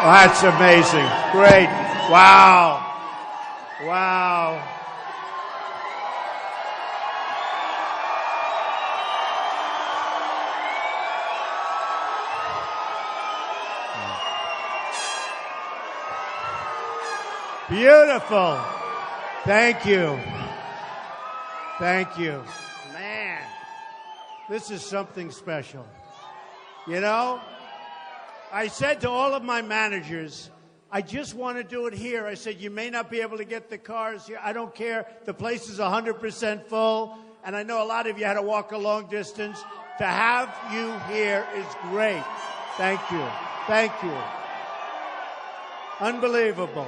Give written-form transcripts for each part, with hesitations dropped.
That's amazing. Great. Wow. Wow. Beautiful. Thank you. Thank you. Man, this is something special. You know, I said to all of my managers, I just want to do it here. I said, you may not be able to get the cars here. I don't care. The place is 100% full. And I know a lot of you had to walk a long distance. To have you here is great. Thank you. Thank you. Unbelievable.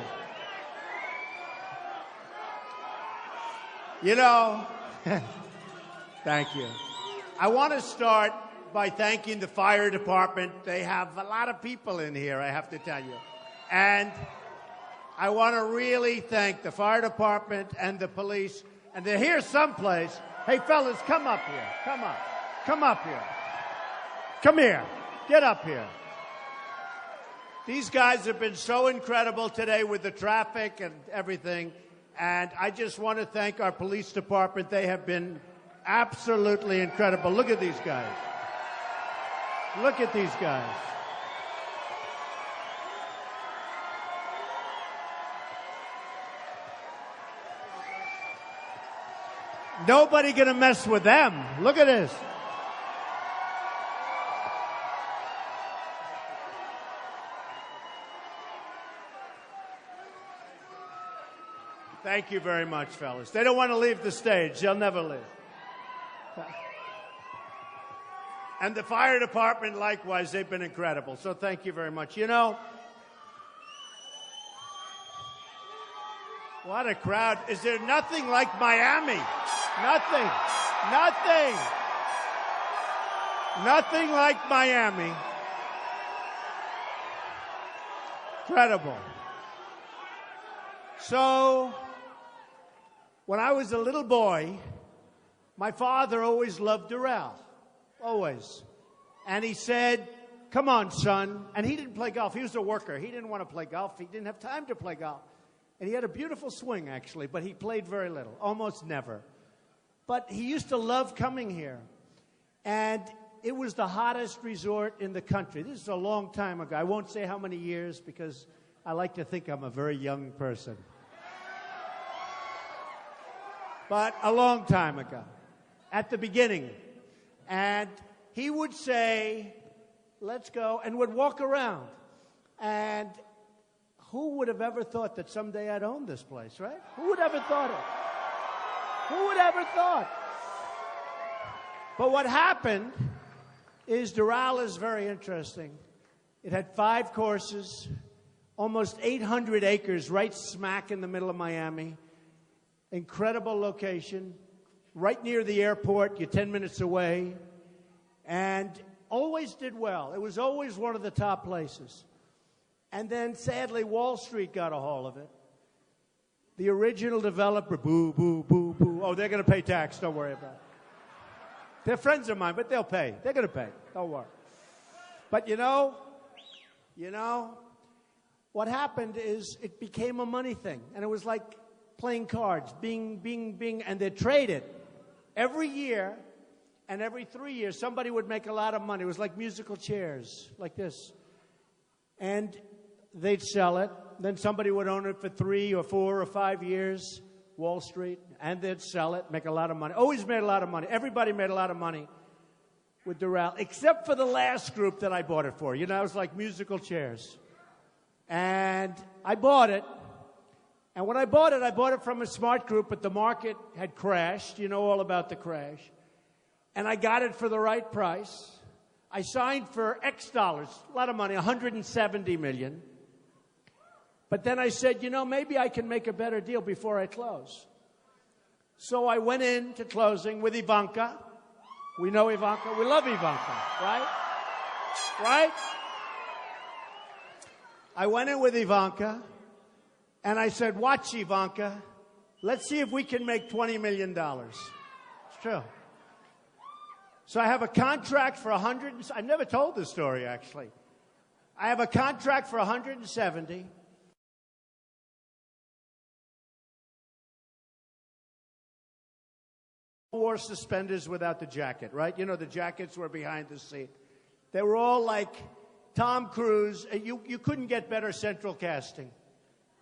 You know, thank you. I want to start by thanking the fire department. They have a lot of people in here, I have to tell you. And I want to really thank the fire department and the police. And they're here someplace. Hey, fellas, come up here. Come up. Come up here. Come here. Get up here. These guys have been so incredible today with the traffic and everything. And I just want to thank our police department. They have been absolutely incredible. Look at these guys. Look at these guys. Nobody gonna mess with them. Look at this. Thank you very much, fellas. They don't want to leave the stage. They'll never leave. And the fire department, likewise, they've been incredible. So thank you very much. You know, what a crowd. Is there nothing like Miami? Nothing. Nothing. Nothing like Miami. Incredible. So, when I was a little boy, my father always loved Doral. Always. And he said, come on, son. And he didn't play golf. He was a worker. He didn't want to play golf. He didn't have time to play golf. And he had a beautiful swing, actually, but he played very little, almost never. But he used to love coming here. And it was the hottest resort in the country. This is a long time ago. I won't say how many years because I like to think I'm a very young person. But a long time ago, at the beginning. And he would say, let's go, and would walk around. And who would have ever thought that someday I'd own this place, right? Who would ever thought it? Who would ever thought? But what happened is Doral is very interesting. It had 5 courses, almost 800 acres right smack in the middle of Miami. Incredible location, right near the airport. You're 10 minutes away. And always did well. It was always one of the top places. And then, sadly, Wall Street got a hold of it. The original developer, boo, boo, boo, boo. Oh, they're going to pay tax. Don't worry about it. They're friends of mine, but they'll pay. They're going to pay. Don't worry. But you know, what happened is it became a money thing. And it was like playing cards, bing, bing, bing, and they'd trade it. Every year and every 3 years, somebody would make a lot of money. It was like musical chairs, like this. And they'd sell it. Then somebody would own it for 3 or 4 or 5 years, Wall Street, and they'd sell it, make a lot of money. Always made a lot of money. Everybody made a lot of money with Doral, except for the last group that I bought it for. You know, it was like musical chairs. And I bought it. And when I bought it from a smart group, but the market had crashed. You know all about the crash. And I got it for the right price. I signed for X dollars, a lot of money, $170 million. But then I said, you know, maybe I can make a better deal before I close. So I went into closing with Ivanka. We know Ivanka. We love Ivanka, right? Right? I went in with Ivanka. And I said, watch, Ivanka. Let's see if we can make $20 million. It's true. So I have a contract for I've never told this story, actually. I have a contract for 170. Wore suspenders without the jacket, right? You know, the jackets were behind the seat. They were all like Tom Cruise. You couldn't get better central casting.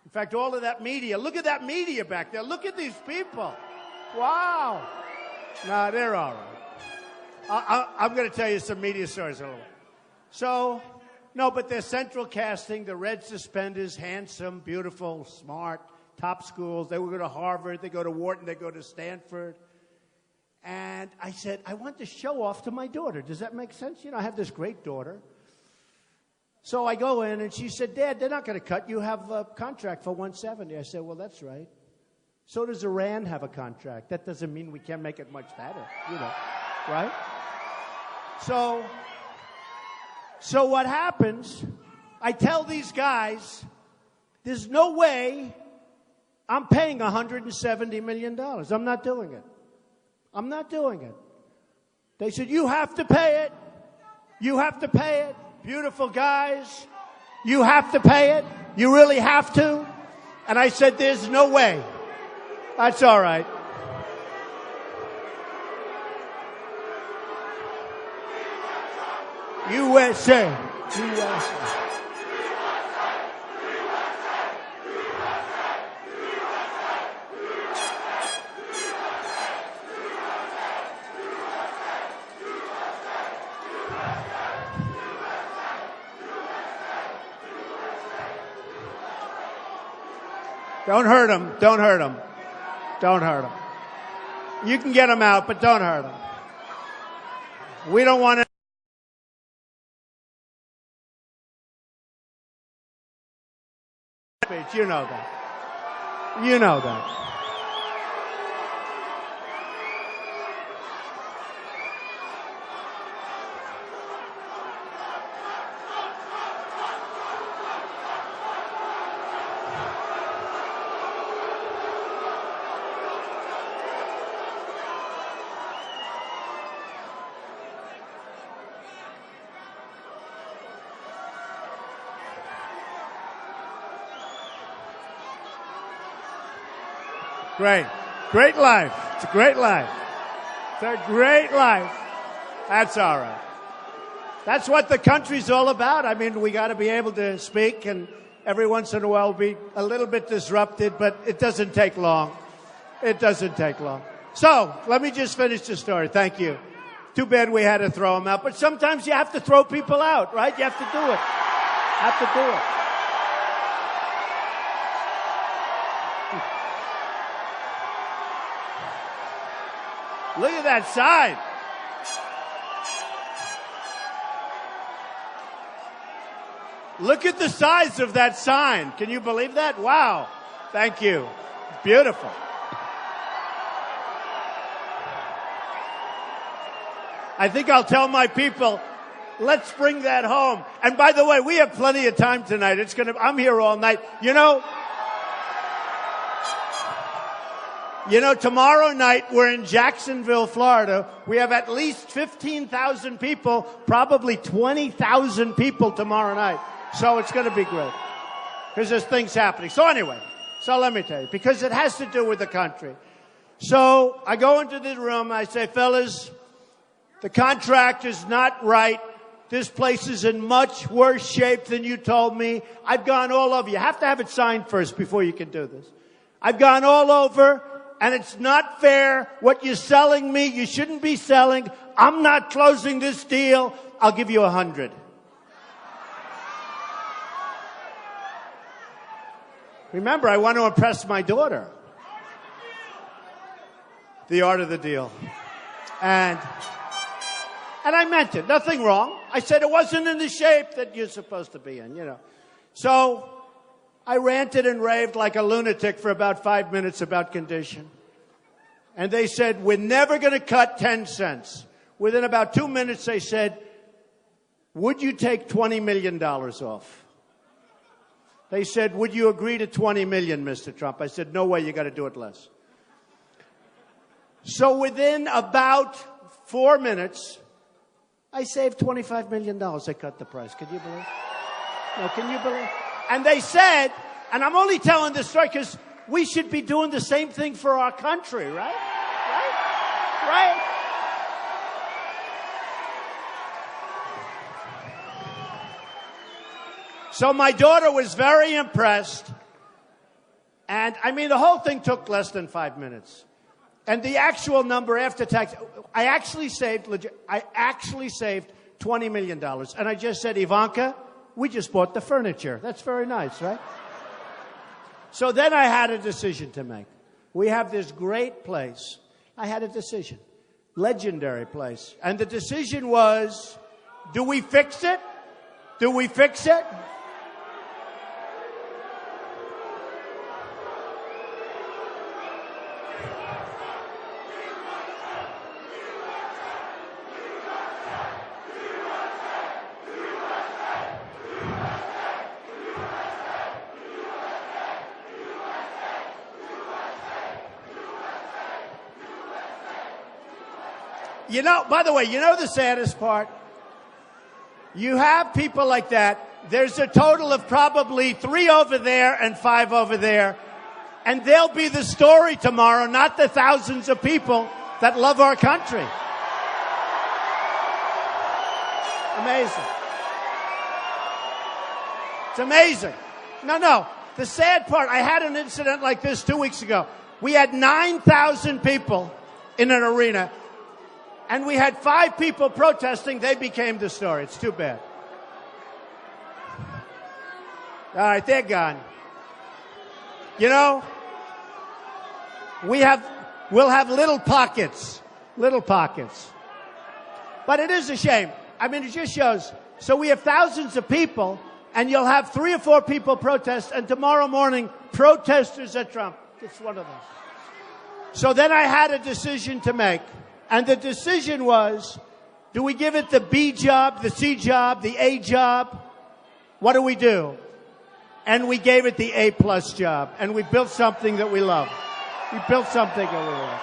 In fact, all of that media, look at that media back there. Look at these people. Wow. No, they're all right. I'm going to tell you some media stories in a little. So, no, but they're central casting, the red suspenders, handsome, beautiful, smart, top schools. They would go to Harvard, they go to Wharton, they go to Stanford. And I said, I want to show off to my daughter. Does that make sense? You know, I have this great daughter. So I go in, and she said, Dad, they're not going to cut. You have a contract for 170. I said, well, that's right. So does Iran have a contract. That doesn't mean we can't make it much better, you know, right? So what happens, I tell these guys, there's no way I'm paying $170 million. I'm not doing it. I'm not doing it. They said, you have to pay it. You have to pay it. Beautiful guys. You have to pay it. You really have to. And I said, there's no way. That's all right. USA. USA. Don't hurt him. Don't hurt him. Don't hurt him. You can get him out, but don't hurt him. We don't want to. You know that. You know that. Great. Great life. It's a great life. It's a great life. That's all right. That's what the country's all about. I mean, we got to be able to speak, and every once in a while be a little bit disrupted, but it doesn't take long. It doesn't take long. So, let me just finish the story. Thank you. Too bad we had to throw him out, but sometimes you have to throw people out, right? You have to do it. Have to do it. Look at that sign. Look at the size of that sign. Can you believe that? Wow. Thank you. Beautiful. I think I'll tell my people, let's bring that home. And by the way, we have plenty of time tonight. I'm here all night. You know, tomorrow night, we're in Jacksonville, Florida. We have at least 15,000 people, probably 20,000 people tomorrow night. So it's going to be great. Because there's things happening. So anyway, let me tell you, because it has to do with the country. So I go into the room, I say, fellas, the contract is not right. This place is in much worse shape than you told me. I've gone all over. You have to have it signed first before you can do this. I've gone all over. And it's not fair. What you're selling me, you shouldn't be selling. I'm not closing this deal. I'll give you 100. Remember, I want to impress my daughter. The art of the deal. And I meant it. Nothing wrong. I said it wasn't in the shape that you're supposed to be in, you know. So I ranted and raved like a lunatic for about 5 minutes about condition. And they said, we're never going to cut 10 cents. Within about 2 minutes, they said, would you take $20 million off? They said, would you agree to $20 million, Mr. Trump? I said, no way, you got to do it less. So within about 4 minutes, I saved $25 million. I cut the price. Could you believe it? No, can you believe? And they said, and I'm only telling this story because we should be doing the same thing for our country, right? Right? So my daughter was very impressed. And I mean, the whole thing took less than 5 minutes. And the actual number after tax, I actually saved $20 million. And I just said, Ivanka, we just bought the furniture. That's very nice, right? So then I had a decision to make. We have this great place. I had a decision. Legendary place. And the decision was, do we fix it? Do we fix it? You know, by the way, you know the saddest part? You have people like that. There's a total of probably 3 over there and 5 over there. And they'll be the story tomorrow, not the thousands of people that love our country. Amazing. It's amazing. No. The sad part, I had an incident like this 2 weeks ago. We had 9,000 people in an arena. And we had 5 people protesting. They became the story. It's too bad. All right, they're gone. You know, we'll have little pockets. But it is a shame. I mean, it just shows. So we have thousands of people, and you'll have 3 or 4 people protest, and tomorrow morning, protesters at Trump. It's one of those. So then I had a decision to make. And the decision was, do we give it the B job, the C job, the A job? What do we do? And we gave it the A plus job. And we built something that we love. We built something that we love.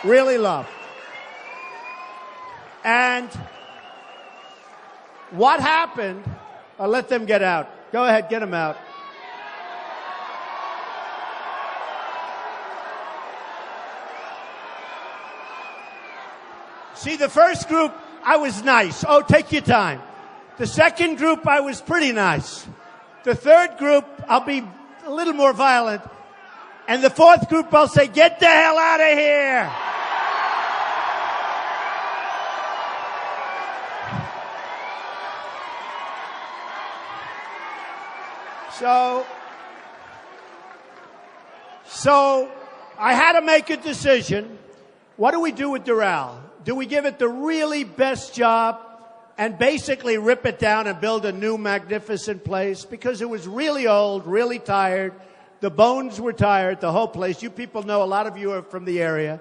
Really love. And what happened, I'll let them get out. Go ahead, get them out. See, the first group, I was nice. Oh, take your time. The second group, I was pretty nice. The third group, I'll be a little more violent. And the fourth group, I'll say, get the hell out of here. So I had to make a decision. What do we do with Doral? Do we give it the really best job and basically rip it down and build a new magnificent place? Because it was really old, really tired. The bones were tired, the whole place. You people know, a lot of you are from the area.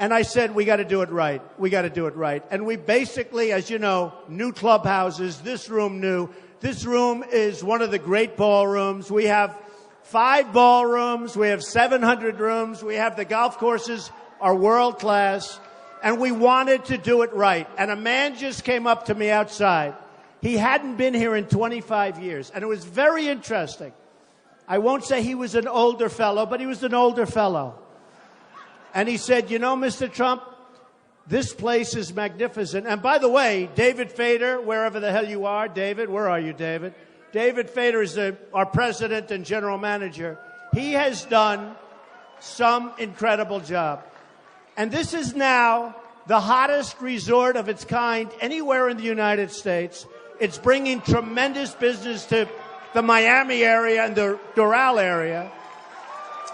And I said, we got to do it right. We got to do it right. And we basically, as you know, new clubhouses, this room new. This room is one of the great ballrooms. We have 5 ballrooms. We have 700 rooms. We have the golf courses are world class. And we wanted to do it right. And a man just came up to me outside. He hadn't been here in 25 years. And it was very interesting. I won't say he was an older fellow, but he was an older fellow. And he said, you know, Mr. Trump, this place is magnificent. And by the way, David Fader, wherever the hell you are, David, where are you, David? David Fader is our president and general manager. He has done some incredible job. And this is now the hottest resort of its kind anywhere in the United States. It's bringing tremendous business to the Miami area and the Doral area.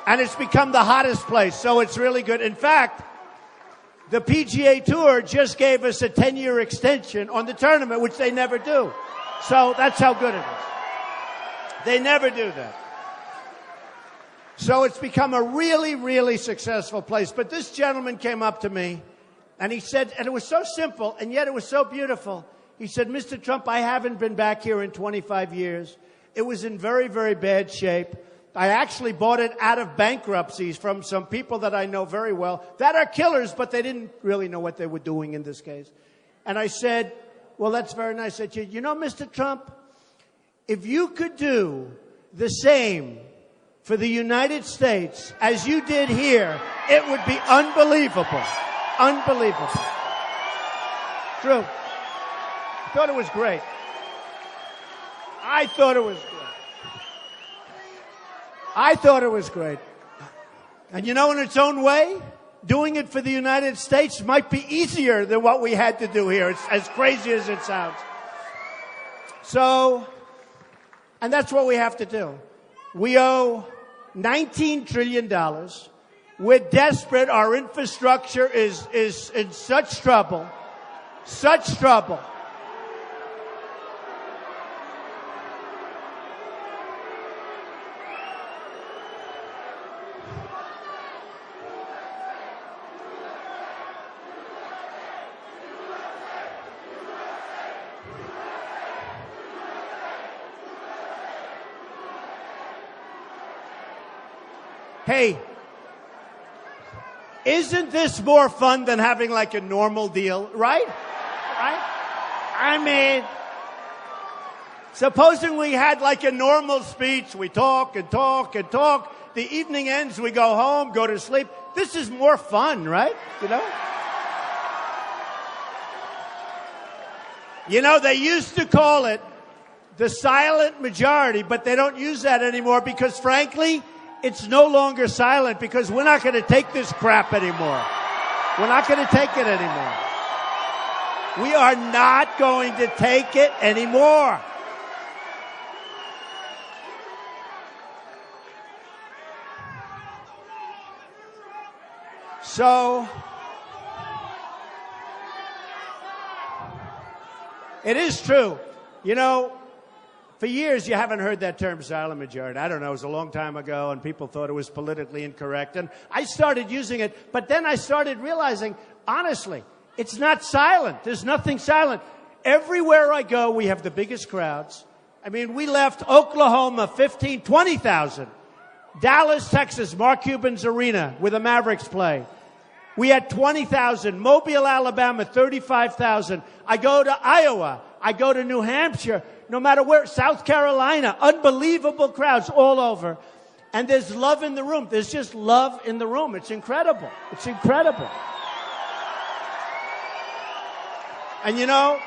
And it's become the hottest place. So it's really good. In fact, the PGA Tour just gave us a 10-year extension on the tournament, which they never do. So that's how good it is. They never do that. So it's become a really, really successful place. But this gentleman came up to me, and he said, and it was so simple, and yet it was so beautiful. He said, Mr. Trump, I haven't been back here in 25 years. It was in very, very bad shape. I actually bought it out of bankruptcies from some people that I know very well that are killers, but they didn't really know what they were doing in this case. And I said, well, that's very nice. I said, you know, Mr. Trump, if you could do the same for the United States as you did here, it would be unbelievable. Unbelievable. True. I thought it was great. I thought it was great. I thought it was great. And you know, in its own way, doing it for the United States might be easier than what we had to do here. It's as crazy as it sounds. So, and that's what we have to do. We owe $19 trillion. We're desperate. Our infrastructure is in such trouble. Such trouble. Hey, isn't this more fun than having like a normal deal, right? Right? I mean, supposing we had like a normal speech, we talk and talk and talk. The evening ends, we go home, go to sleep. This is more fun, right? You know? You know, they used to call it the silent majority, but they don't use that anymore because, frankly, it's no longer silent because we're not going to take this crap anymore. We're not going to take it anymore. We are not going to take it anymore. So, it is true. You know, for years, you haven't heard that term silent majority. I don't know, it was a long time ago, and people thought it was politically incorrect. And I started using it, but then I started realizing, honestly, it's not silent. There's nothing silent. Everywhere I go, we have the biggest crowds. I mean, we left Oklahoma, 20,000. Dallas, Texas, Mark Cuban's arena, where the Mavericks play. We had 20,000. Mobile, Alabama, 35,000. I go to Iowa. I go to New Hampshire. No matter where, South Carolina, unbelievable crowds all over. And there's love in the room. There's just love in the room. It's incredible. It's incredible. And you know,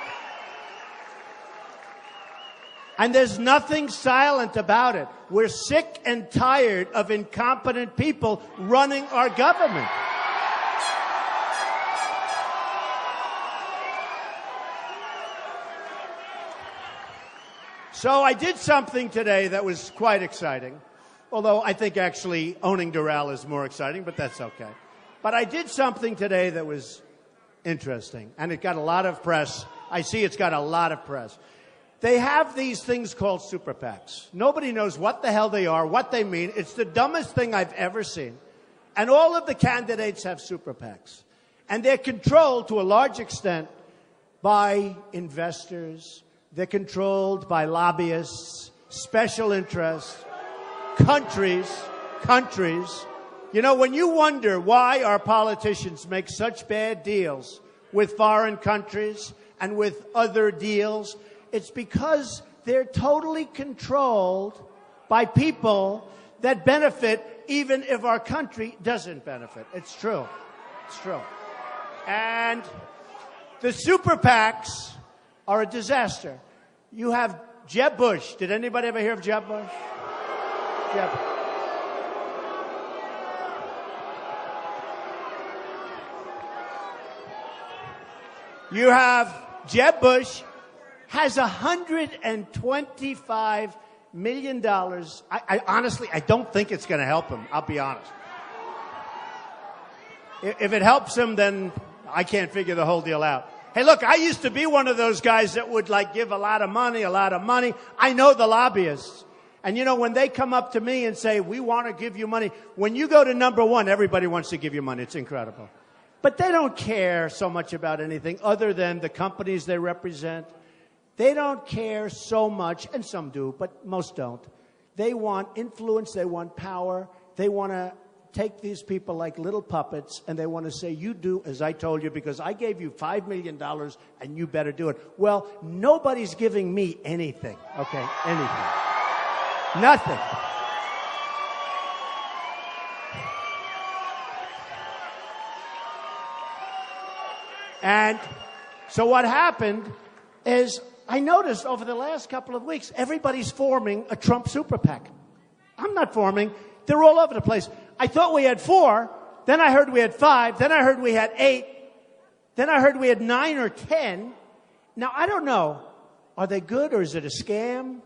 and there's nothing silent about it. We're sick and tired of incompetent people running our government. So I did something today that was quite exciting, although I think actually owning Doral is more exciting, but that's okay. But I did something today that was interesting, and it got a lot of press. I see it's got a lot of press. They have these things called super PACs. Nobody knows what the hell they are, what they mean. It's the dumbest thing I've ever seen. And all of the candidates have super PACs. And they're controlled to a large extent by investors. They're controlled by lobbyists, special interests, countries. You know, when you wonder why our politicians make such bad deals with foreign countries and with other deals, it's because they're totally controlled by people that benefit even if our country doesn't benefit. It's true. It's true. And the super PACs are a disaster. You have Jeb Bush. Did anybody ever hear of Jeb Bush? Jeb. You have Jeb Bush has $125 million. I honestly, I don't think it's going to help him. I'll be honest. If it helps him, then I can't figure the whole deal out. Hey, look, I used to be one of those guys that would like give a lot of money. I know the lobbyists. And you know, when they come up to me and say, we want to give you money, when you go to number one, everybody wants to give you money. It's incredible. But they don't care so much about anything other than the companies they represent. They don't care so much, and some do, but most don't. They want influence. They want power. They want to take these people like little puppets, and they want to say, you do as I told you because I gave you $5 million and you better do it. Well, nobody's giving me anything, okay? Anything. Nothing. And so what happened is I noticed over the last couple of weeks, everybody's forming a Trump super PAC. I'm not forming. They're all over the place. I thought we had 4. Then I heard we had 5. Then I heard we had 8. Then I heard we had 9 or 10. Now, I don't know. Are they good or is it a scam?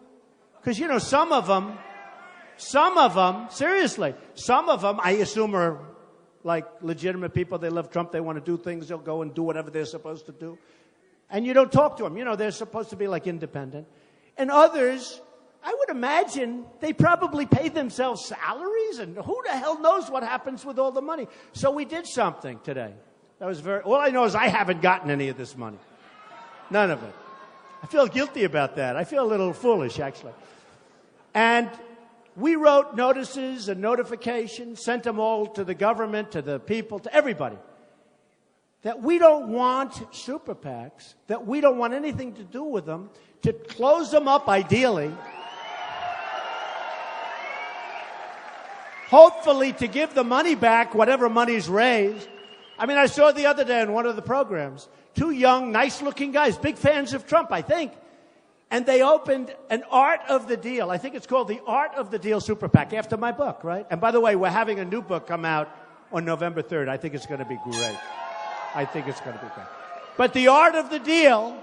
Because, you know, some of them, seriously, some of them I assume are like legitimate people. They love Trump. They want to do things. They'll go and do whatever they're supposed to do. And you don't talk to them. You know, they're supposed to be like independent. And others, I would imagine they probably pay themselves salaries, and who the hell knows what happens with all the money. So we did something today. That was all I know is I haven't gotten any of this money. None of it. I feel guilty about that. I feel a little foolish, actually. And we wrote notices and notifications, sent them all to the government, to the people, to everybody, that we don't want super PACs, that we don't want anything to do with them, to close them up ideally, hopefully to give the money back, whatever money's raised. I mean, I saw the other day in one of the programs, 2 young, nice-looking guys, big fans of Trump, I think, and they opened an Art of the Deal. I think it's called the Art of the Deal Super PAC, after my book, right? And by the way, we're having a new book come out on November 3rd. I think it's going to be great. I think it's going to be great. But the Art of the Deal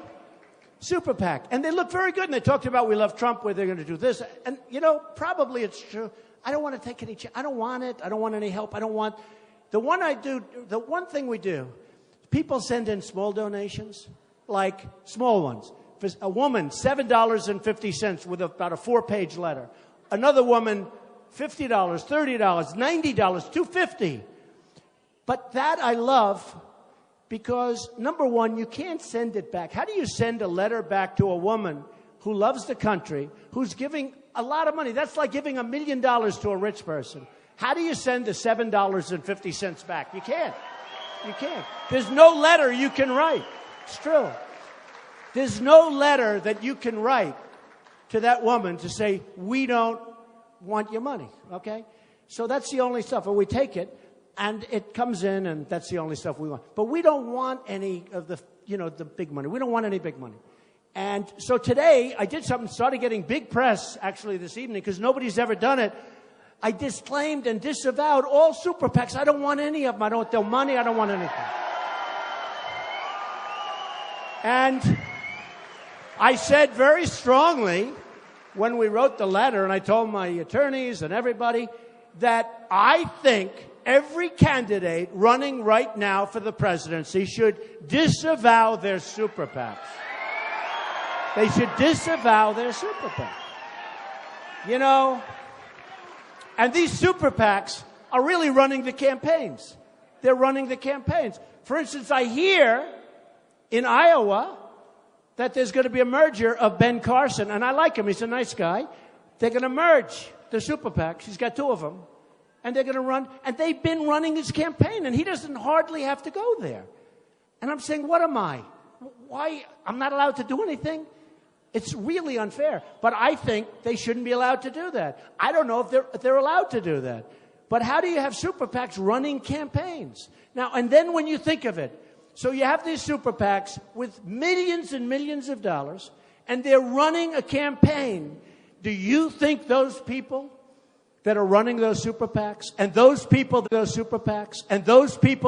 Super PAC. And they look very good. And they talked about we love Trump, where they're going to do this. And, you know, probably it's true. I don't want to take any I don't want it. I don't want any help. I don't want... The one thing we do, people send in small donations, like small ones. For a woman, $7.50 with about a 4-page letter. Another woman, $50, $30, $90, $250. But that I love because, number one, you can't send it back. How do you send a letter back to a woman who loves the country, who's giving a lot of money? That's like giving $1 million to a rich person. How do you send the $7.50 back? You can't. You can't. There's no letter you can write. It's true. There's no letter that you can write to that woman to say, we don't want your money, okay? So that's the only stuff. And we take it, and it comes in, and that's the only stuff we want. But we don't want any of the, you know, the big money. We don't want any big money. And so today, I did something, started getting big press, actually, this evening, because nobody's ever done it. I disclaimed and disavowed all super PACs. I don't want any of them. I don't want their money. I don't want anything. And I said very strongly when we wrote the letter, and I told my attorneys and everybody, that I think every candidate running right now for the presidency should disavow their super PACs. They should disavow their super PACs. You know, and these super PACs are really running the campaigns. They're running the campaigns. For instance, I hear in Iowa that there's going to be a merger of Ben Carson, and I like him. He's a nice guy. They're going to merge the super PACs. He's got 2 of them. And they're going to run, and they've been running his campaign, and he doesn't hardly have to go there. And I'm saying, what am I? Why? I'm not allowed to do anything? It's really unfair. But I think they shouldn't be allowed to do that. I don't know if they're allowed to do that. But how do you have super PACs running campaigns? Now, and then when you think of it, so you have these super PACs with millions and millions of dollars, and they're running a campaign. Do you think those people that are running those super PACs, and those people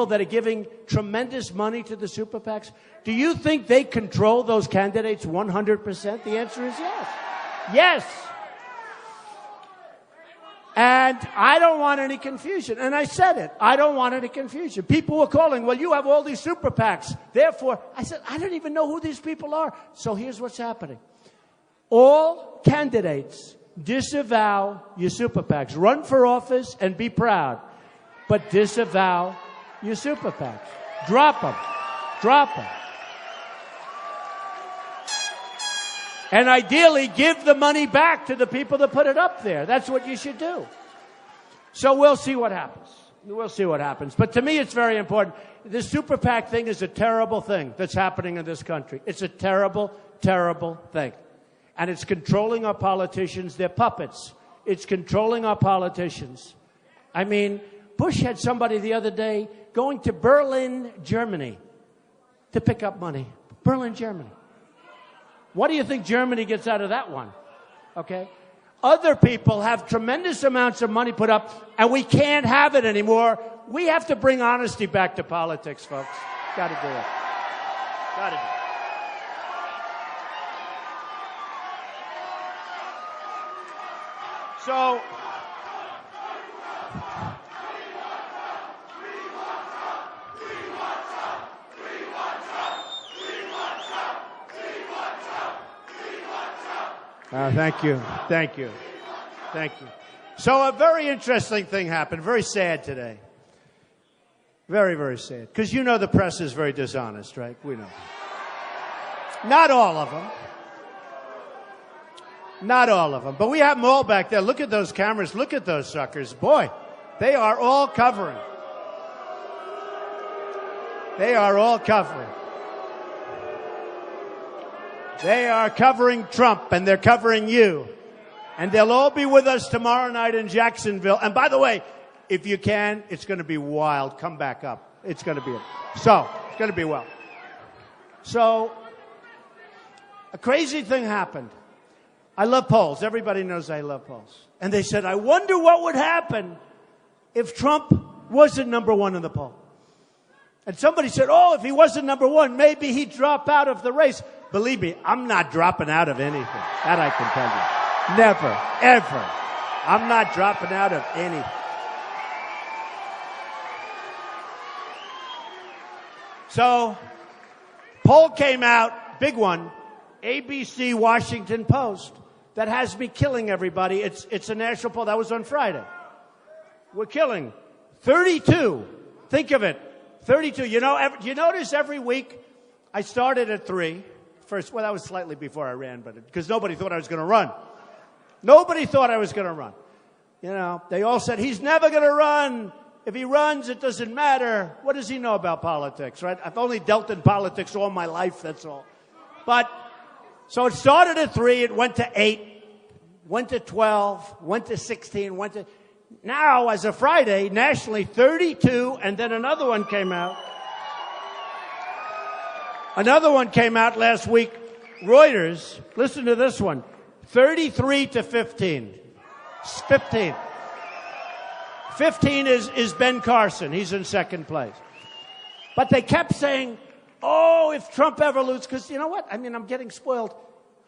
that are giving tremendous money to the super PACs, do you think they control those candidates 100%? The answer is yes. Yes. And I don't want any confusion. And I said it. I don't want any confusion. People were calling, well, you have all these super PACs. Therefore, I said, I don't even know who these people are. So here's what's happening. All candidates disavow your super PACs. Run for office and be proud. But disavow your super PACs. Drop them. Drop them. And ideally, give the money back to the people that put it up there. That's what you should do. So we'll see what happens. We'll see what happens. But to me, it's very important. This super PAC thing is a terrible thing that's happening in this country. It's a terrible, terrible thing. And it's controlling our politicians. They're puppets. It's controlling our politicians. I mean, Bush had somebody the other day going to Berlin, Germany, to pick up money. Berlin, Germany. What do you think Germany gets out of that one? Okay? Other people have tremendous amounts of money put up, and we can't have it anymore. We have to bring honesty back to politics, folks. Got to do it. Got to do it. So, thank you. Thank you. Thank you. So a very interesting thing happened. Very sad today. Very, very sad. Because you know the press is very dishonest, right? We know. Not all of them. Not all of them. But we have them all back there. Look at those cameras. Look at those suckers. Boy, they are all covering. They are all covering. They are covering Trump, and they're covering you. And they'll all be with us tomorrow night in Jacksonville. And by the way, if you can, it's going to be wild. Come back up. It's going to be it's going to be wild. So, a crazy thing happened. I love polls. Everybody knows I love polls. And they said, I wonder what would happen if Trump wasn't number one in the poll. And somebody said, oh, if he wasn't number one, maybe he'd drop out of the race. Believe me, I'm not dropping out of anything. That I can tell you. Never, ever. I'm not dropping out of anything. So, poll came out, big one, ABC Washington Post, that has me killing everybody. It's a national poll. That was on Friday. We're killing 32. Think of it. 32. You notice every week I started at 3. First, well, that was slightly before I ran, but because nobody thought I was going to run. Nobody thought I was going to run. You know, they all said, he's never going to run. If he runs, it doesn't matter. What does he know about politics, right? I've only dealt in politics all my life, that's all. But, so it started at 3, it went to 8, went to 12, went to 16, went to... Now, as of Friday, nationally, 32, and then another one came out. Another one came out last week, Reuters. Listen to this one. 33 to 15. 15. 15 is Ben Carson. He's in second place. But they kept saying, oh, if Trump ever loses, because you know what? I mean, I'm getting spoiled.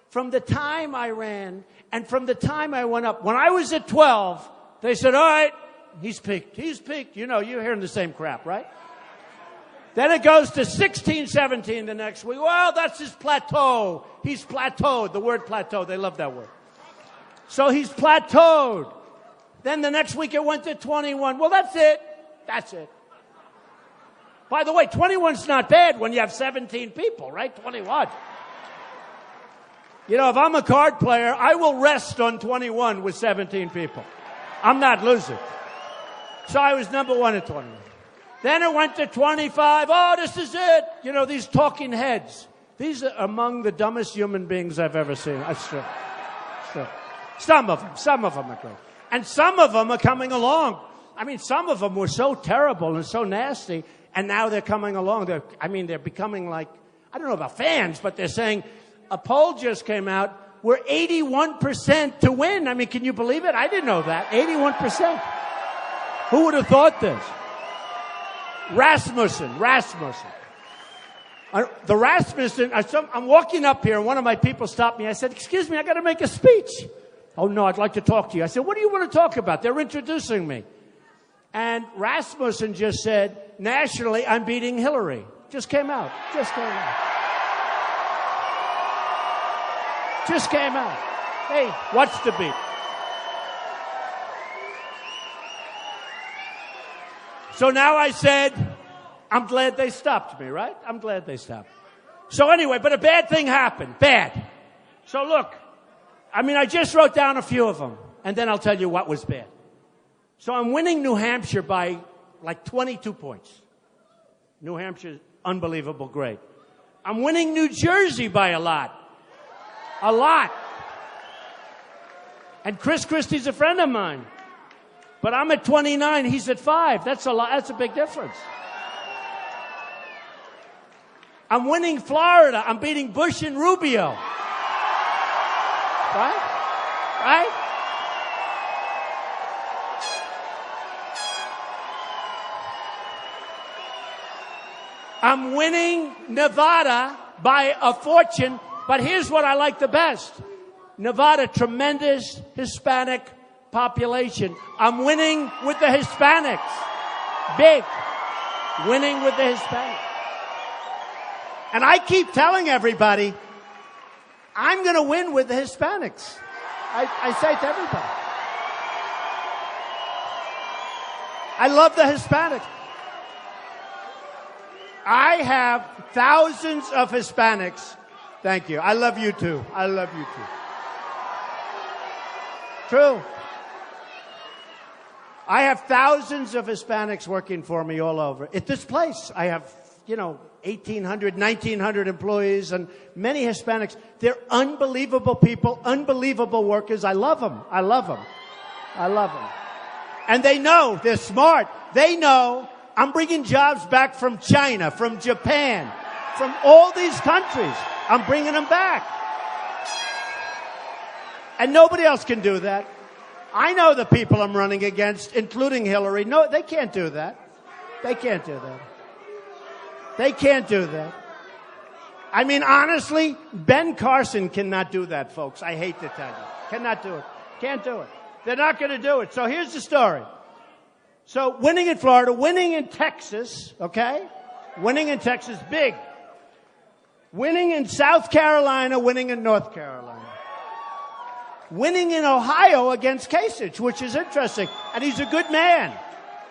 From the time I ran and from the time I went up, when I was at 12, they said, all right, he's peaked. He's peaked. You know, you're hearing the same crap, right? Then it goes to 16, 17 the next week. Well, that's his plateau. He's plateaued. The word plateau, they love that word. So he's plateaued. Then the next week it went to 21. Well, that's it. That's it. By the way, 21's not bad when you have 17 people, right? 21. You know, if I'm a card player, I will rest on 21 with 17 people. I'm not losing. So I was number 1 at 21. Then it went to 25. Oh, this is it. You know, these talking heads. These are among the dumbest human beings I've ever seen. That's true. Some of them are great. And some of them are coming along. I mean, some of them were so terrible and so nasty, and now they're coming along. They're becoming like, I don't know about fans, but they're saying, a poll just came out, we're 81% to win. I mean, can you believe it? I didn't know that. 81%. Who would have thought this? Rasmussen. The Rasmussen, I'm walking up here, and one of my people stopped me. I said, excuse me, I got to make a speech. Oh, no, I'd like to talk to you. I said, what do you want to talk about? They're introducing me. And Rasmussen just said, nationally, I'm beating Hillary. Just came out. Just came out. Hey, what's the beat? So now I said, I'm glad they stopped me, right? I'm glad they stopped. So anyway, but a bad thing happened. Bad. So look, I mean, I just wrote down a few of them, and then I'll tell you what was bad. So I'm winning New Hampshire by like 22 points. New Hampshire, unbelievable, great. I'm winning New Jersey by a lot. A lot. And Chris Christie's a friend of mine. But I'm at 29, he's at 5. That's a lot. That's a big difference. I'm winning Florida. I'm beating Bush and Rubio. Right? Right? I'm winning Nevada by a fortune, but here's what I like the best. Nevada, tremendous Hispanic population. I'm winning with the Hispanics. Big. Winning with the Hispanics. And I keep telling everybody, I'm going to win with the Hispanics. I say to everybody. I love the Hispanics. I have thousands of Hispanics. Thank you. I love you too. I love you too. True. I have thousands of Hispanics working for me all over. At this place, I have, 1,800, 1,900 employees and many Hispanics. They're unbelievable people, unbelievable workers. I love them. I love them. I love them. And they know, they're smart. They know I'm bringing jobs back from China, from Japan, from all these countries. I'm bringing them back. And nobody else can do that. I know the people I'm running against, including Hillary. No, they can't do that. They can't do that. They can't do that. I mean, honestly, Ben Carson cannot do that, folks. I hate to tell you. Cannot do it. Can't do it. They're not going to do it. So here's the story. So winning in Florida, winning in Texas, okay? Winning in Texas, big. Winning in South Carolina, winning in North Carolina. Winning in Ohio against Kasich, which is interesting. And he's a good man.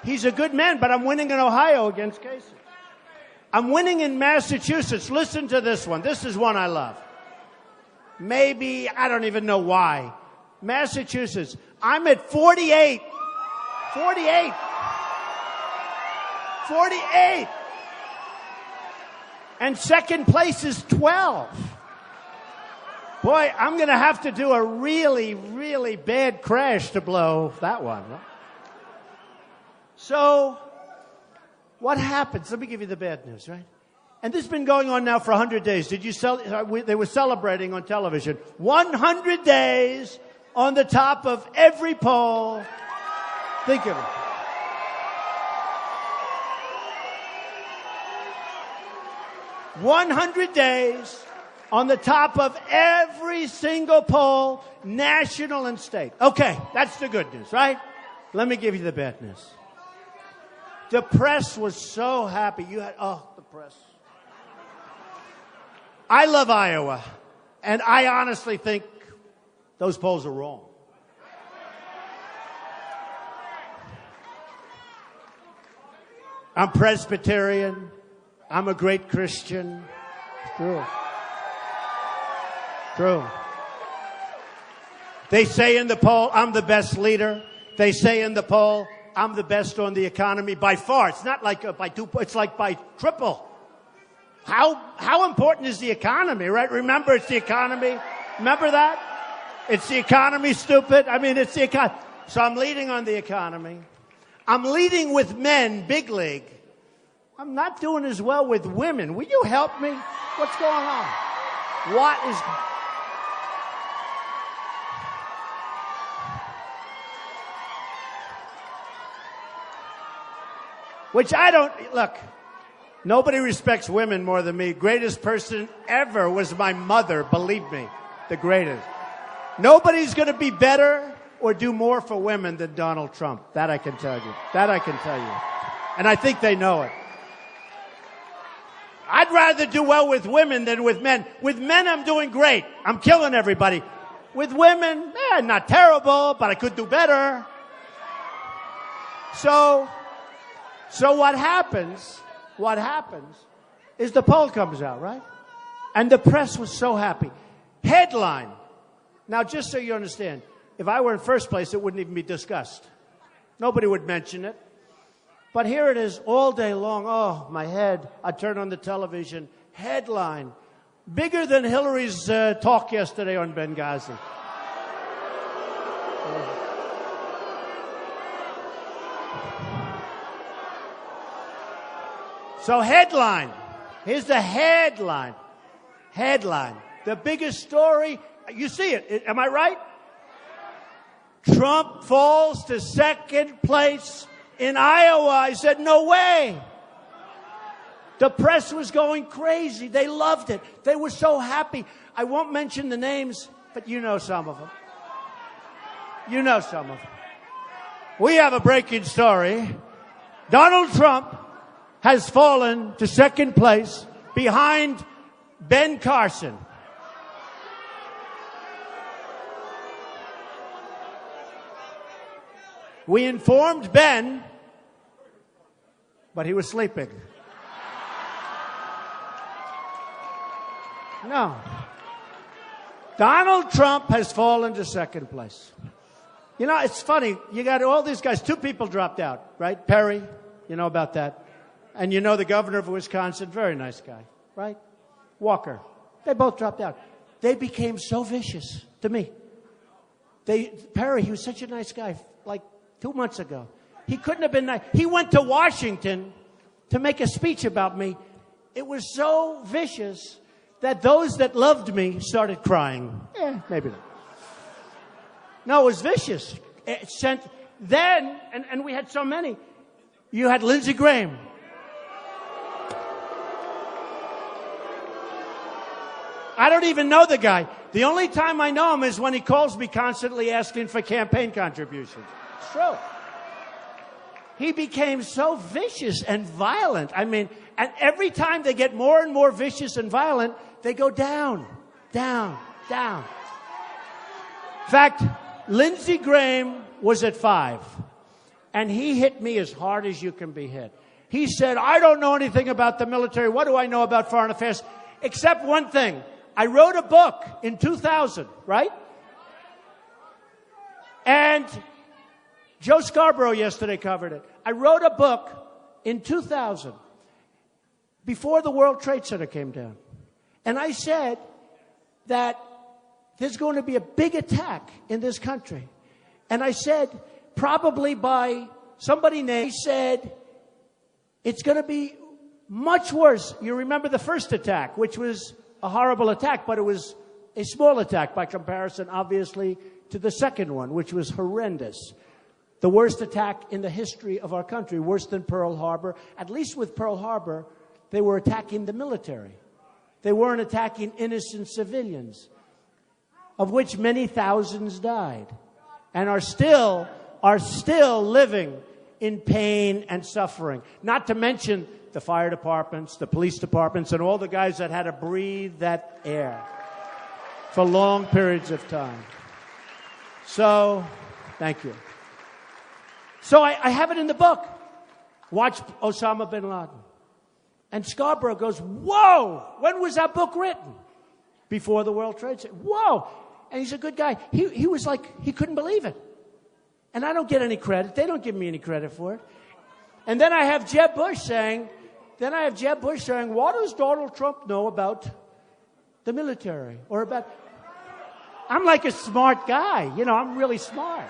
He's a good man, but I'm winning in Ohio against Kasich. I'm winning in Massachusetts. Listen to this one. This is one I love. Maybe, I don't even know why. Massachusetts. I'm at 48. 48. 48. And second place is 12. Boy, I'm going to have to do a really, really bad crash to blow that one. So, what happens? Let me give you the bad news, right? And this has been going on now for 100 days. They were celebrating on television. 100 days on the top of every poll. Think of it. 100 days on the top of every single poll, national and state. Okay, that's the good news, right? Let me give you the bad news. The press was so happy. The press. I love Iowa, and I honestly think those polls are wrong. I'm Presbyterian. I'm a great Christian. True. True. They say in the poll, I'm the best leader. They say in the poll, I'm the best on the economy by far. It's not like by 2, it's like by triple. How important is the economy, right? Remember, it's the economy. Remember that? It's the economy, stupid. I mean, it's the economy. So I'm leading on the economy. I'm leading with men, big league. I'm not doing as well with women. Will you help me? What's going on? What is... Which I don't... Look, nobody respects women more than me. Greatest person ever was my mother, believe me. The greatest. Nobody's going to be better or do more for women than Donald Trump. That I can tell you. That I can tell you. And I think they know it. I'd rather do well with women than with men. With men, I'm doing great. I'm killing everybody. With women, not terrible, but I could do better. So what happens is the poll comes out, right? And the press was so happy. Headline. Now, just so you understand, if I were in first place, it wouldn't even be discussed. Nobody would mention it. But here it is all day long. Oh, my head. I turn on the television. Headline. Bigger than Hillary's talk yesterday on Benghazi. So headline. Here's the headline. Headline. The biggest story. You see it. Am I right? Trump falls to second place in Iowa. I said, no way. The press was going crazy. They loved it. They were so happy. I won't mention the names, but you know some of them. You know some of them. We have a breaking story. Donald Trump has fallen to second place behind Ben Carson. We informed Ben, but he was sleeping. No. Donald Trump has fallen to second place. You know, it's funny. You got all these guys. 2 people dropped out, right? Perry, you know about that. And you know the governor of Wisconsin, very nice guy, right? Walker. They both dropped out. They became so vicious to me. Perry, he was such a nice guy, like 2 months ago. He couldn't have been nice. He went to Washington to make a speech about me. It was so vicious that those that loved me started crying. Maybe not. No, it was vicious. It sent then, and we had so many. You had Lindsey Graham. I don't even know the guy. The only time I know him is when he calls me constantly asking for campaign contributions. It's true. He became so vicious and violent. I mean, and every time they get more and more vicious and violent, they go down, down, down. In fact, Lindsey Graham was at 5, and he hit me as hard as you can be hit. He said, I don't know anything about the military. What do I know about foreign affairs? Except one thing. I wrote a book in 2000, right? And Joe Scarborough yesterday covered it. I wrote a book in 2000 before the World Trade Center came down. And I said that there's going to be a big attack in this country. And I said, probably by somebody named, he said, it's going to be much worse. You remember the first attack, which was a horrible attack, but it was a small attack by comparison, obviously, to the second one, which was horrendous. The worst attack in the history of our country, worse than Pearl Harbor. At least with Pearl Harbor, they were attacking the military. They weren't attacking innocent civilians, of which many thousands died and are still living in pain and suffering. Not to mention the fire departments, the police departments, and all the guys that had to breathe that air for long periods of time. So, thank you. So I have it in the book. Watch Osama bin Laden. And Scarborough goes, whoa, when was that book written? Before the World Trade Center. Whoa. And he's a good guy. He was like, he couldn't believe it. And I don't get any credit. They don't give me any credit for it. And then I have Jeb Bush saying, what does Donald Trump know about the military? Or about... I'm like a smart guy. You know, I'm really smart.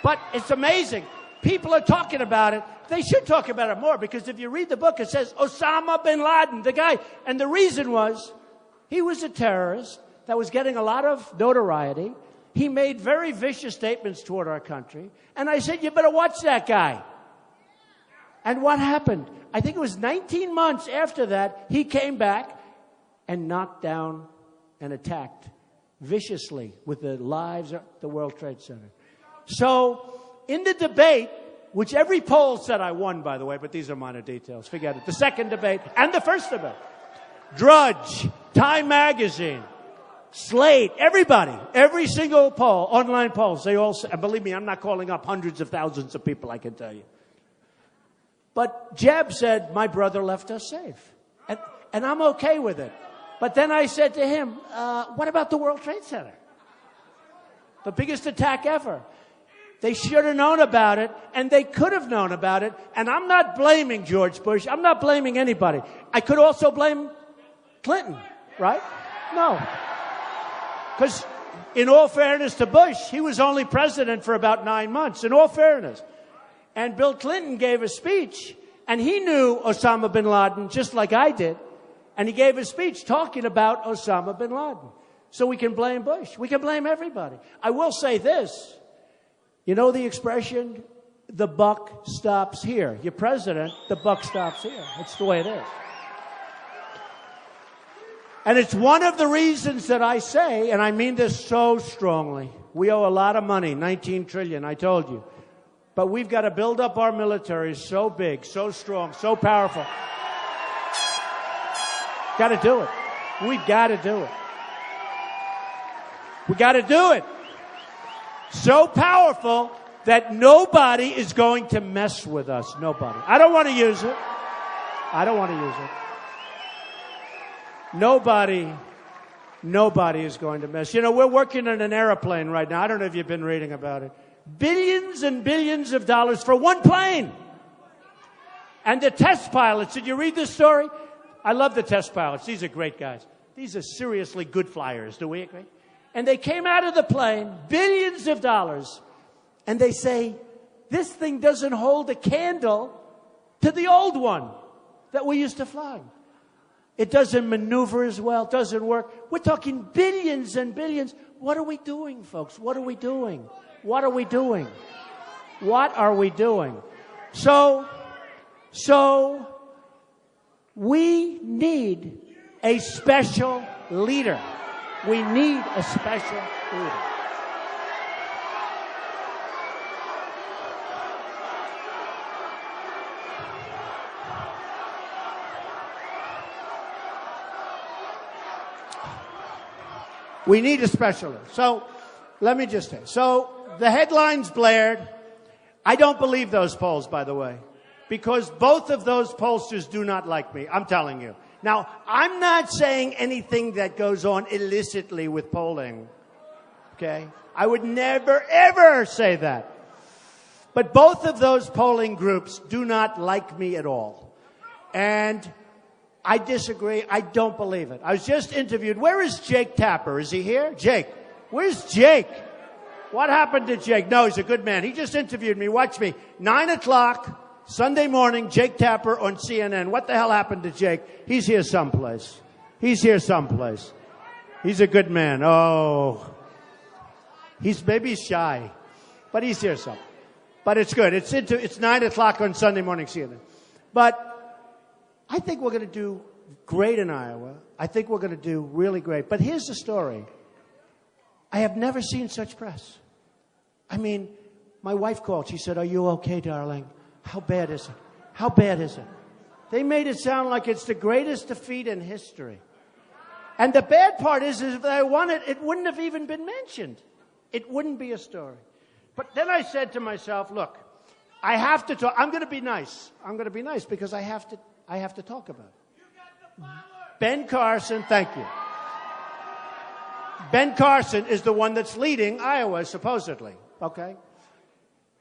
But it's amazing. People are talking about it. They should talk about it more, because if you read the book, it says Osama bin Laden, the guy. And the reason was he was a terrorist that was getting a lot of notoriety. He made very vicious statements toward our country. And I said, you better watch that guy. And what happened? I think it was 19 months after that, he came back and knocked down and attacked viciously with the lives of the World Trade Center. So in the debate, which every poll said I won, by the way, but these are minor details. Forget it. The second debate and the first debate. Drudge, Time Magazine, Slate, everybody, every single poll, online polls, they all say, and believe me, I'm not calling up hundreds of thousands of people, I can tell you. But Jeb said, my brother left us safe. And I'm okay with it. But then I said to him, what about the World Trade Center? The biggest attack ever. They should have known about it, and they could have known about it. And I'm not blaming George Bush. I'm not blaming anybody. I could also blame Clinton, right? No. Because in all fairness to Bush, he was only president for about 9 months, in all fairness. And Bill Clinton gave a speech, and he knew Osama bin Laden just like I did. And he gave a speech talking about Osama bin Laden. So we can blame Bush. We can blame everybody. I will say this. You know the expression, the buck stops here. You're president, the buck stops here. That's the way it is. And it's one of the reasons that I say, and I mean this so strongly, we owe a lot of money, 19 trillion, I told you. But we've got to build up our military so big, so strong, so powerful. Got to do it. We've got to do it. We got to do it. So powerful that nobody is going to mess with us. Nobody. I don't want to use it. I don't want to use it. Nobody is going to mess. You know, we're working on an airplane right now. I don't know if you've been reading about it. Billions and billions of dollars for one plane. And the test pilots, did you read this story? I love the test pilots. These are great guys. These are seriously good flyers. Do we agree? And they came out of the plane, billions of dollars, and they say, this thing doesn't hold a candle to the old one that we used to fly. It doesn't maneuver as well, doesn't work. We're talking billions and billions. What are we doing, folks? What are we doing? What are we doing? What are we doing? So we need a special leader. We need a special leader. We need a special leader. So let me just say. So the headlines blared. I don't believe those polls, by the way, because both of those pollsters do not like me. I'm telling you. Now, I'm not saying anything that goes on illicitly with polling, okay? I would never, ever say that. But both of those polling groups do not like me at all. And I disagree. I don't believe it. I was just interviewed. Where is Jake Tapper? Is he here? Jake. Where's Jake? What happened to Jake? No, he's a good man. He just interviewed me. Watch me. 9 o'clock. Sunday morning, Jake Tapper on CNN. What the hell happened to Jake? He's here someplace. He's here someplace. He's a good man. Oh. Maybe he's shy. But he's here some. But it's good. It's 9 o'clock on Sunday morning, CNN. But I think we're going to do great in Iowa. I think we're going to do really great. But here's the story. I have never seen such press. I mean, my wife called. She said, "Are you okay, darling? How bad is it? How bad is it?" They made it sound like it's the greatest defeat in history. And the bad part is if they won it, it wouldn't have even been mentioned. It wouldn't be a story. But then I said to myself, look, I have to talk. I'm going to be nice. I'm going to be nice because I have to talk about it. Ben Carson, thank you. Ben Carson is the one that's leading Iowa, supposedly. Okay?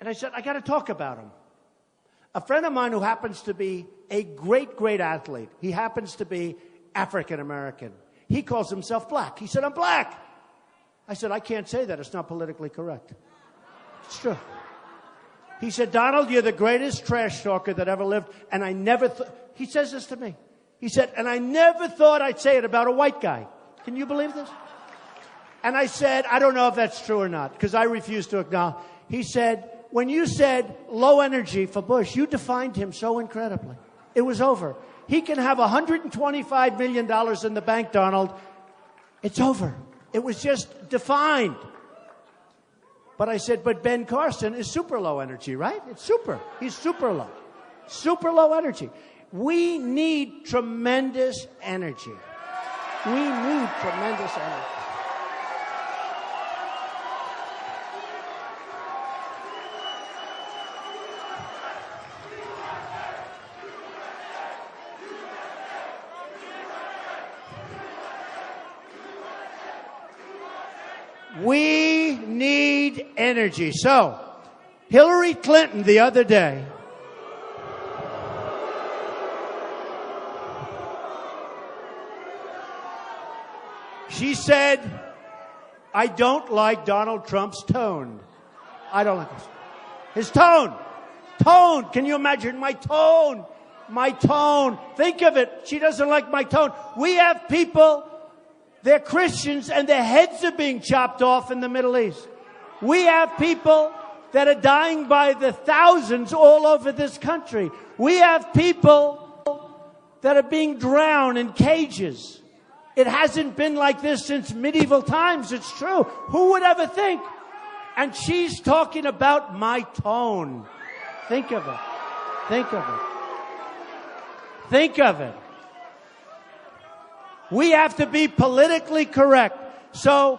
And I said, I got to talk about him. A friend of mine who happens to be a great, great athlete. He happens to be African American. He calls himself black. He said, "I'm black." I said, "I can't say that. It's not politically correct." It's true. He said, "Donald, you're the greatest trash talker that ever lived." And I never he says this to me. He said, "And I never thought I'd say it about a white guy." Can you believe this? And I said, "I don't know if that's true or not," because I refuse to acknowledge. He said, "When you said low energy for Bush, you defined him so incredibly. It was over. He can have $125 million in the bank, Donald. It's over. It was just defined." But I said, but Ben Carson is super low energy, right? It's super. He's super low. Super low energy. We need tremendous energy. We need tremendous energy. We need energy. So, Hillary Clinton the other day she said, I don't like Donald Trump's tone. I don't like his tone. Tone. Can you imagine my tone? My tone. Think of it. She doesn't like my tone. We have people, they're Christians, and their heads are being chopped off in the Middle East. We have people that are dying by the thousands all over this country. We have people that are being drowned in cages. It hasn't been like this since medieval times. It's true. Who would ever think? And she's talking about my tone. Think of it. Think of it. Think of it. We have to be politically correct. So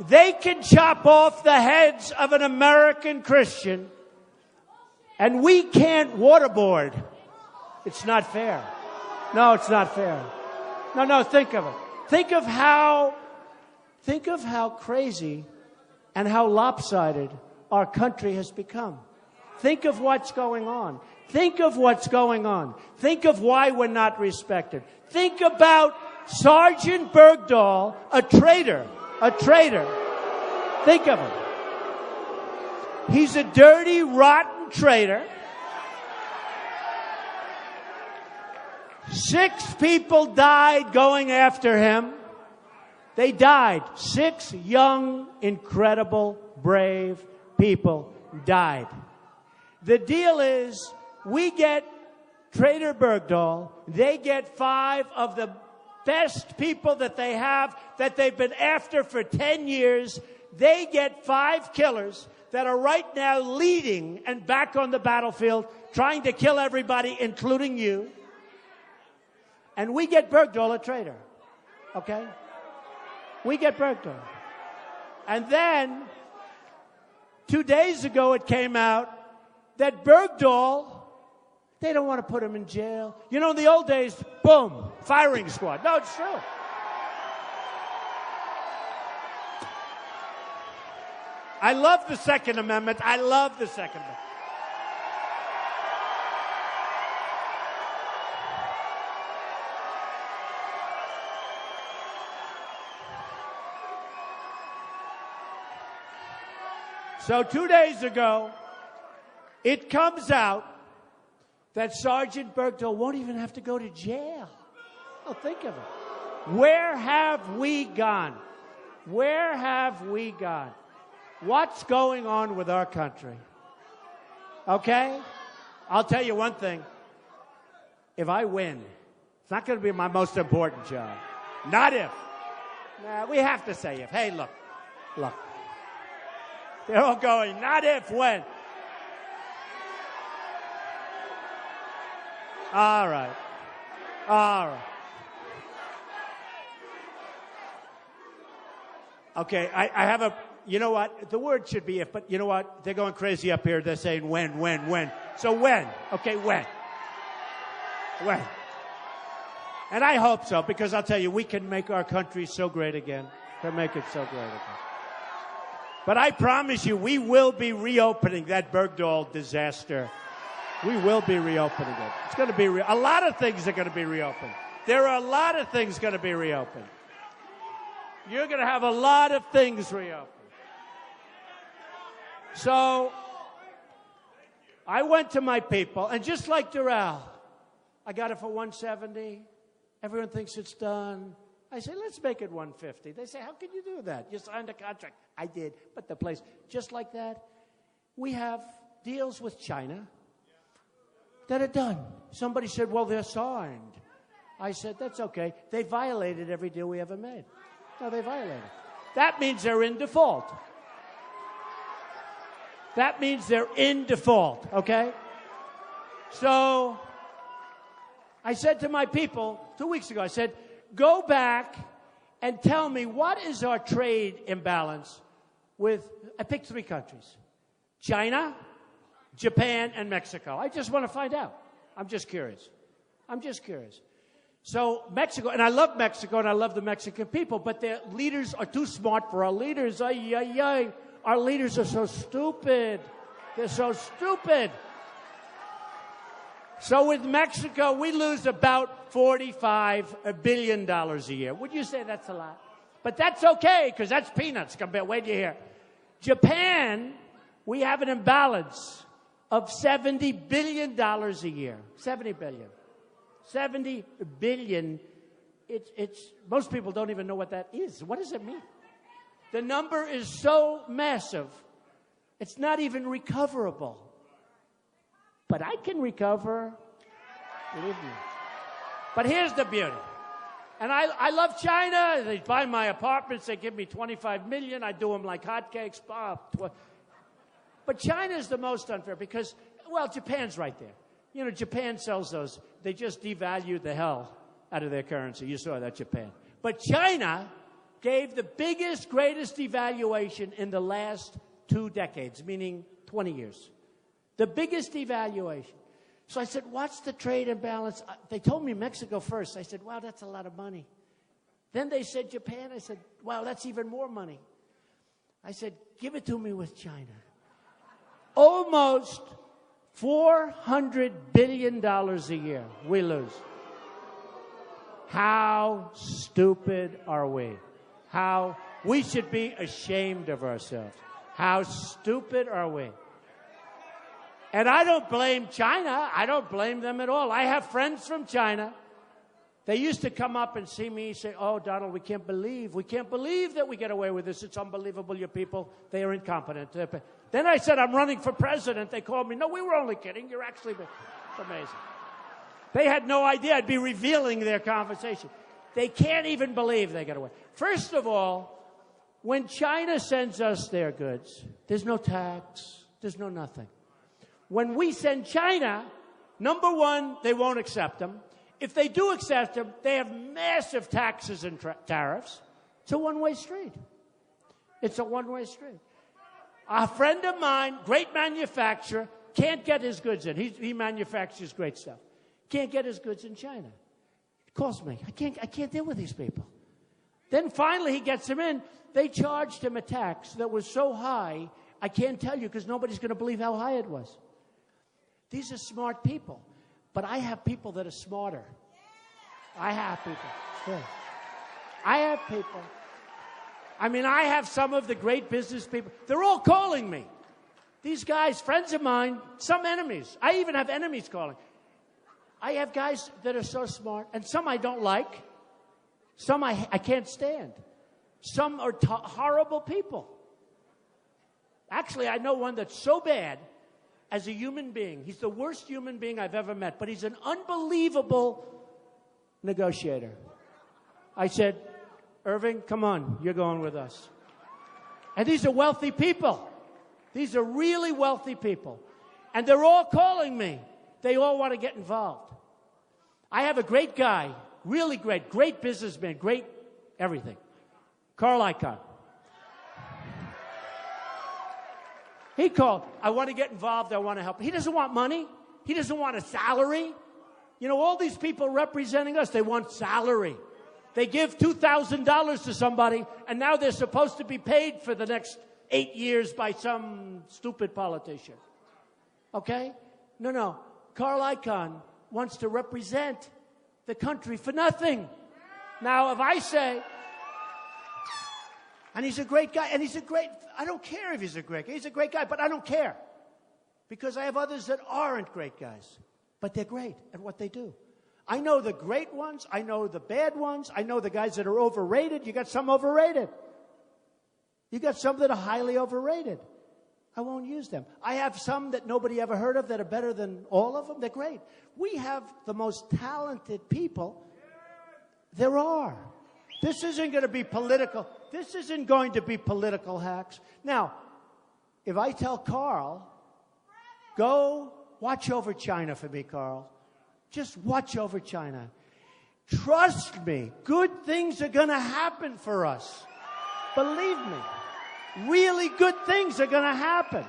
they can chop off the heads of an American Christian, and we can't waterboard. It's not fair. No, it's not fair. No, think of it. Think of how crazy and how lopsided our country has become. Think of what's going on. Think of what's going on. Think of why we're not respected. Think about Sergeant Bergdahl, a traitor. A traitor. Think of him. He's a dirty, rotten traitor. 6 people died going after him. They died. 6 young, incredible, brave people died. The deal is, we get Traitor Bergdahl. They get 5 of the best people that they have, that they've been after for 10 years. They get 5 killers that are right now leading and back on the battlefield, trying to kill everybody, including you. And we get Bergdahl, a traitor. Okay? We get Bergdahl. And then, 2 days ago, it came out that Bergdahl, they don't want to put him in jail. You know, in the old days, boom, firing squad. No, it's true. I love the Second Amendment. I love the Second Amendment. So 2 days ago, it comes out that Sergeant Bergdahl won't even have to go to jail. Oh, think of it. Where have we gone? Where have we gone? What's going on with our country? Okay? I'll tell you one thing. If I win, it's not going to be my most important job. Not if. Nah, we have to say if. Hey, look. They're all going, not if, when. All right. Okay, I have a, you know what? The word should be if, but you know what? They're going crazy up here. They're saying when. So when? Okay, when? When? And I hope so, because I'll tell you, we can make our country so great again. Can make it so great again. But I promise you, we will be reopening that Bergdahl disaster. We will be reopening it. It's going to be a lot of things are going to be reopened. There are a lot of things going to be reopened. You're going to have a lot of things reopened. So I went to my people, and just like Doral, I got it for $170. Everyone thinks it's done. I say, let's make it $150. They say, how can you do that? You signed a contract. I did, but the place, just like that, we have deals with China that are done. Somebody said, well, they're signed. I said, that's okay. They violated every deal we ever made. No, they violated. That means they're in default. That means they're in default, okay? So I said to my people 2 weeks ago, I said, go back and tell me what is our trade imbalance with, I picked 3 countries, China, Japan, and Mexico. I just want to find out. I'm just curious. So Mexico, and I love Mexico, and I love the Mexican people, but their leaders are too smart for our leaders. Our leaders are so stupid. They're so stupid. So with Mexico, we lose about $45 billion a year. Would you say that's a lot? But that's okay, because that's peanuts compared. Wait till you hear. Japan, we have an imbalance of $70 billion a year. $70 billion. $70 billion. It's most people don't even know what that is. What does it mean? The number is so massive, it's not even recoverable. But I can recover, believe me. But here's the beauty. And I love China. They buy my apartments. They give me $25 million. I do them like hotcakes. But China is the most unfair because, well, Japan's right there. You know, Japan sells those. They just devalued the hell out of their currency. You saw that, Japan. But China gave the biggest, greatest devaluation in the last 2 decades, meaning 20 years. The biggest devaluation. So I said, what's the trade imbalance? They told me Mexico first. I said, wow, that's a lot of money. Then they said Japan. I said, wow, that's even more money. I said, give it to me with China. Almost $400 billion a year we lose. How stupid are we? We should be ashamed of ourselves. How stupid are we? And I don't blame China. I don't blame them at all. I have friends from China. They used to come up and see me and say, oh, Donald, we can't believe that we get away with this. It's unbelievable, your people. They are incompetent. Then I said, I'm running for president. They called me, no, we were only kidding. You're actually it's amazing. They had no idea I'd be revealing their conversation. They can't even believe they get away. First of all, when China sends us their goods, there's no tax. There's no nothing. When we send China, number one, they won't accept them. If they do accept them, they have massive taxes and tariffs. It's a one-way street. It's a one-way street. A friend of mine, great manufacturer, can't get his goods in. He manufactures great stuff. Can't get his goods in China. He calls me. I can't deal with these people. Then finally he gets them in. They charged him a tax that was so high, I can't tell you because nobody's going to believe how high it was. These are smart people. But I have people that are smarter. I have people. Sure. I have people. I mean, I have some of the great business people. They're all calling me. These guys, friends of mine, some enemies. I even have enemies calling. I have guys that are so smart, and some I don't like. Some I can't stand. Some are horrible people. Actually, I know one that's so bad as a human being. He's the worst human being I've ever met, but he's an unbelievable negotiator. I said, Irving, come on, you're going with us. And these are wealthy people. These are really wealthy people. And they're all calling me. They all want to get involved. I have a great guy, really great businessman, great everything. Carl Icahn. He called. I want to get involved. I want to help. He doesn't want money. He doesn't want a salary. You know, all these people representing us, they want salary. They give $2,000 to somebody, and now they're supposed to be paid for the next 8 years by some stupid politician. Okay? No. Carl Icahn wants to represent the country for nothing. Now, if I say, and he's a great guy, and I don't care if he's a great guy. He's a great guy, but I don't care. Because I have others that aren't great guys. But they're great at what they do. I know the great ones. I know the bad ones. I know the guys that are overrated. You got some overrated. You got some that are highly overrated. I won't use them. I have some that nobody ever heard of that are better than all of them. They're great. We have the most talented people there are. This isn't going to be political. This isn't going to be political hacks. Now, if I tell Carl, go watch over China for me, Carl. Just watch over China. Trust me, good things are going to happen for us. Believe me. Really good things are going to happen.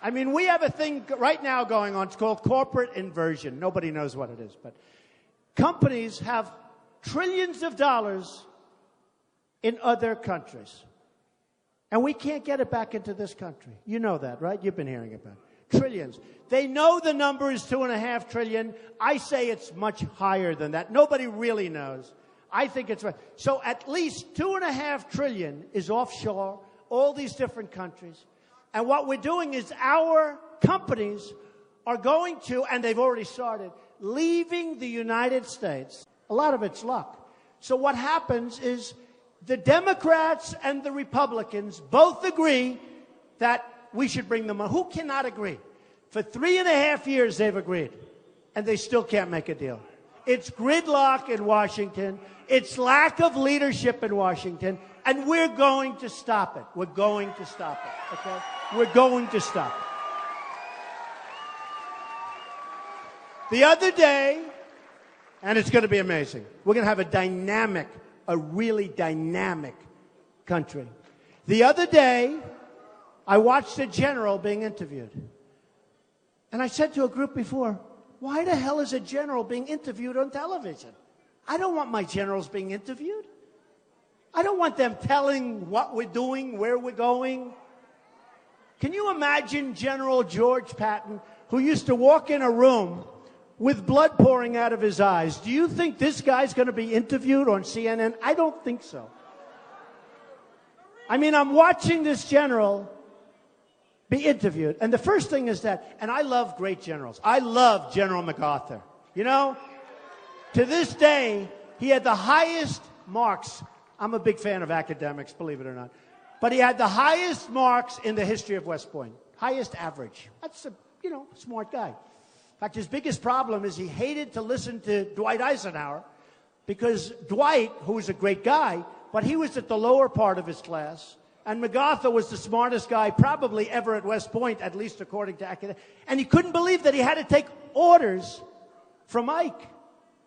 I mean, we have a thing right now going on. It's called corporate inversion. Nobody knows what it is, but companies have trillions of dollars in other countries. And we can't get it back into this country. You know that, right? You've been hearing about it. Trillions. They know the number is $2.5 trillion. I say it's much higher than that. Nobody really knows. I think it's right. So at least $2.5 trillion is offshore, all these different countries. And what we're doing is our companies are going to, and they've already started, leaving the United States. A lot of it's luck. So what happens is the Democrats and the Republicans both agree that we should bring them on. Who cannot agree? For 3.5 years they've agreed, and they still can't make a deal. It's gridlock in Washington. It's lack of leadership in Washington, and we're going to stop it. We're going to stop it, okay? We're going to stop it. The other day, and it's going to be amazing, we're going to have a really dynamic country. The other day, I watched a general being interviewed. And I said to a group before, why the hell is a general being interviewed on television? I don't want my generals being interviewed. I don't want them telling what we're doing, where we're going. Can you imagine General George Patton, who used to walk in a room with blood pouring out of his eyes? Do you think this guy's going to be interviewed on CNN? I don't think so. I mean, I'm watching this general be interviewed. And the first thing is that, and I love great generals. I love General MacArthur. You know, to this day, he had the highest marks. I'm a big fan of academics, believe it or not. But he had the highest marks in the history of West Point. Highest average. That's a, smart guy. In fact, his biggest problem is he hated to listen to Dwight Eisenhower because Dwight, who was a great guy, but he was at the lower part of his class. And MacArthur was the smartest guy probably ever at West Point, at least according to academics. And he couldn't believe that he had to take orders from Ike.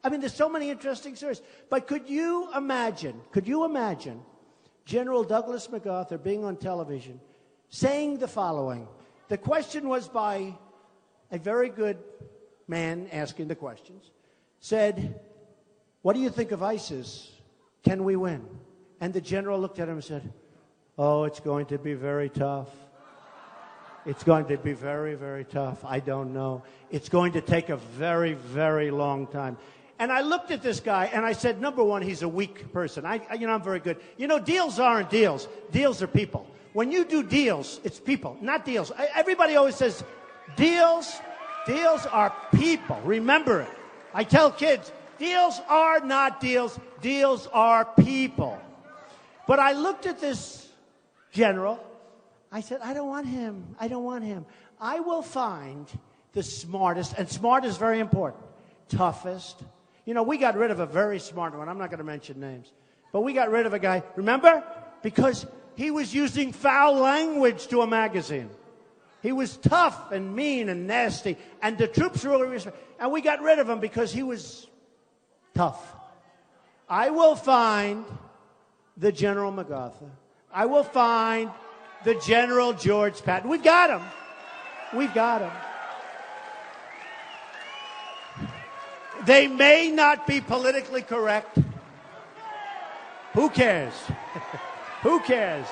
I mean, there's so many interesting stories. But could you imagine General Douglas MacArthur being on television saying the following? The question was by a very good man asking the questions, said, what do you think of ISIS? Can we win? And the general looked at him and said, oh, it's going to be very tough. It's going to be very, very tough. I don't know. It's going to take a very, very long time. And I looked at this guy and I said, number one, he's a weak person. I'm very good. Deals aren't deals. Deals are people. When you do deals, it's people, not deals. Everybody always says deals are people. Remember it. I tell kids, deals are not deals. Deals are people. But I looked at this general. I said, I don't want him. I don't want him. I will find the smartest, and smart is very important, toughest. We got rid of a very smart one. I'm not going to mention names. But we got rid of a guy, remember? Because he was using foul language to a magazine. He was tough and mean and nasty, and the troops really respected. And we got rid of him because he was tough. I will find the General MacArthur. I will find the General George Patton. We've got him. We've got him. They may not be politically correct. Who cares? Who cares?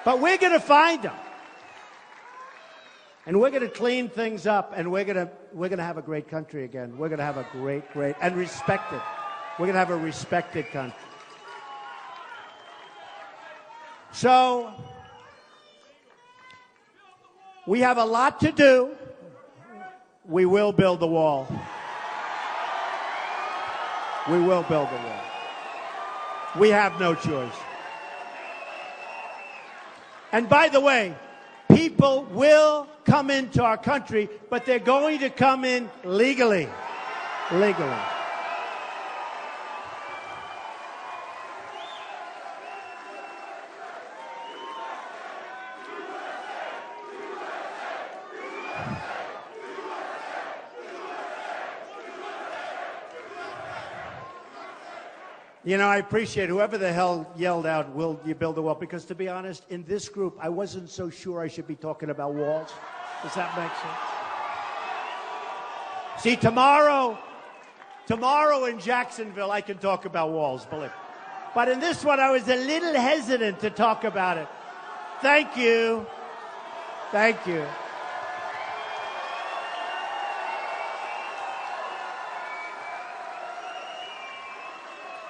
But we're going to find them. And we're going to clean things up, and we're going to have a great country again. We're going to have a great, and respected. We're going to have a respected country. So, we have a lot to do. We will build the wall. We will build the wall. We have no choice. And by the way, people will come into our country, but they're going to come in legally. Legally. I appreciate whoever the hell yelled out, will you build a wall? Because to be honest, in this group, I wasn't so sure I should be talking about walls. Does that make sense? See, tomorrow in Jacksonville, I can talk about walls, believe me. But in this one, I was a little hesitant to talk about it. Thank you. Thank you.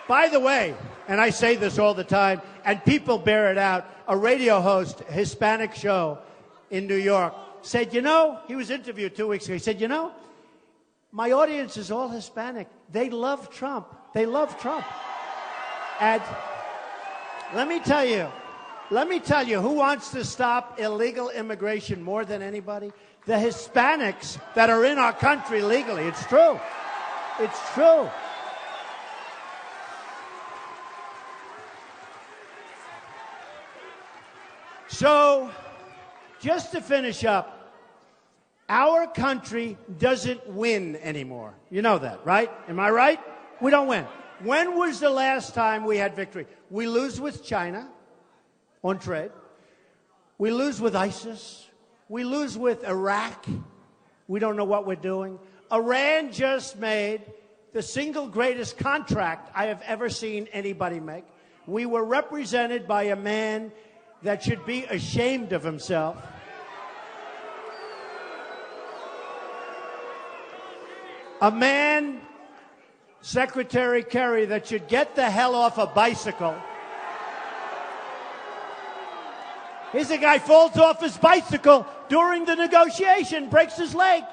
By the way, and I say this all the time, and people bear it out, a radio host, Hispanic show in New York, said, he was interviewed 2 weeks ago. He said, my audience is all Hispanic. They love Trump. They love Trump. And let me tell you who wants to stop illegal immigration more than anybody? The Hispanics that are in our country legally. It's true. It's true. So, just to finish up, our country doesn't win anymore. You know that, right? Am I right? We don't win. When was the last time we had victory? We lose with China on trade. We lose with ISIS. We lose with Iraq. We don't know what we're doing. Iran just made the single greatest contract I have ever seen anybody make. We were represented by a man that should be ashamed of himself. A man, Secretary Kerry, that should get the hell off a bicycle. Here's a guy falls off his bicycle during the negotiation, breaks his leg.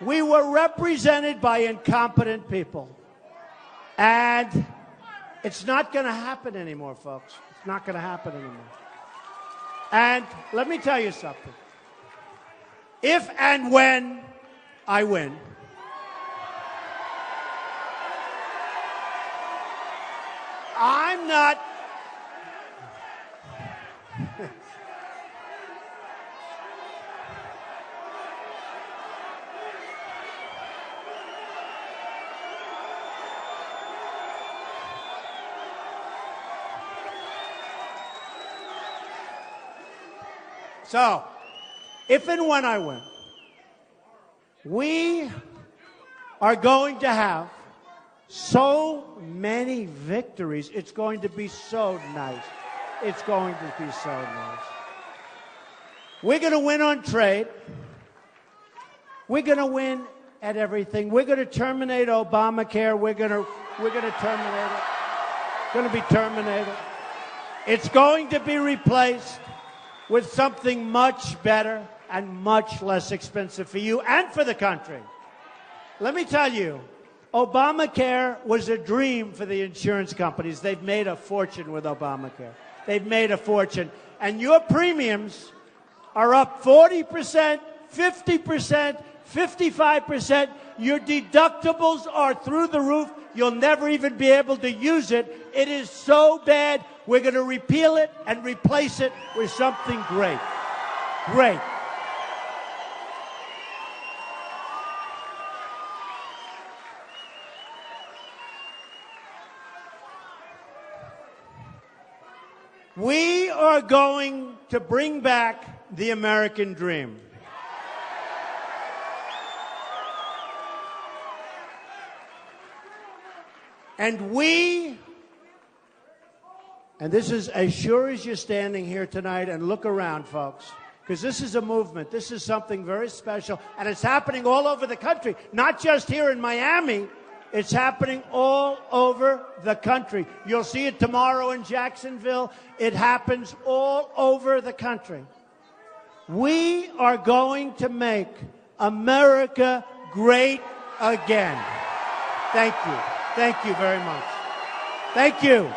We were represented by incompetent people. And it's not going to happen anymore, folks. It's not going to happen anymore. And let me tell you something. If and when I win, I'm not... So, if and when I win, we are going to have so many victories. It's going to be so nice. It's going to be so nice. We're going to win on trade. We're going to win at everything. We're going to terminate Obamacare. We're going to terminate it. It's going to be terminated. It's going to be replaced with something much better and much less expensive for you and for the country. Let me tell you, Obamacare was a dream for the insurance companies. They've made a fortune with Obamacare. They've made a fortune. And your premiums are up 40%, 50%, 55%. Your deductibles are through the roof. You'll never even be able to use it. It is so bad. We're going to repeal it and replace it with something great. Great. We are going to bring back the American dream. And this is as sure as you're standing here tonight, and look around, folks, because this is a movement. This is something very special, and it's happening all over the country, not just here in Miami. It's happening all over the country. You'll see it tomorrow in Jacksonville. It happens all over the country. We are going to make America great again. Thank you. Thank you very much. Thank you.